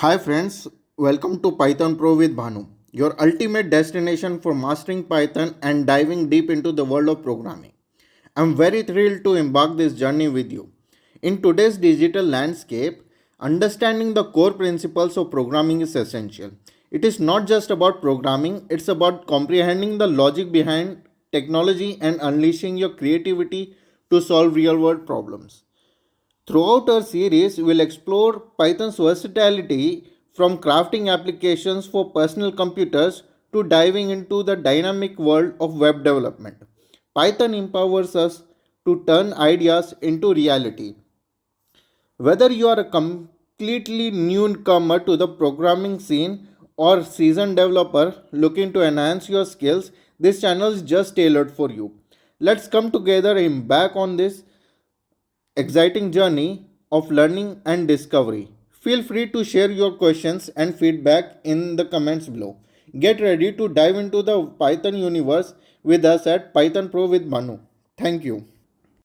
Hi friends, welcome to Python Pro with Bhanu, your ultimate destination for mastering Python and diving deep into the world of programming. I'm very thrilled to embark this journey with you. In today's digital landscape, understanding the core principles of programming is essential. It is not just about programming, it's about comprehending the logic behind technology and unleashing your creativity to solve real world problems. Throughout our series, we'll explore Python's versatility from crafting applications for personal computers to diving into the dynamic world of web development. Python empowers us to turn ideas into reality. Whether you are a completely newcomer to the programming scene or seasoned developer looking to enhance your skills, this channel is just tailored for you. Let's come together and embark on this exciting journey of learning and discovery. Feel free to share your questions and feedback in the comments below. Get ready to dive into the Python universe with us at Python Pro with Manu. Thank you.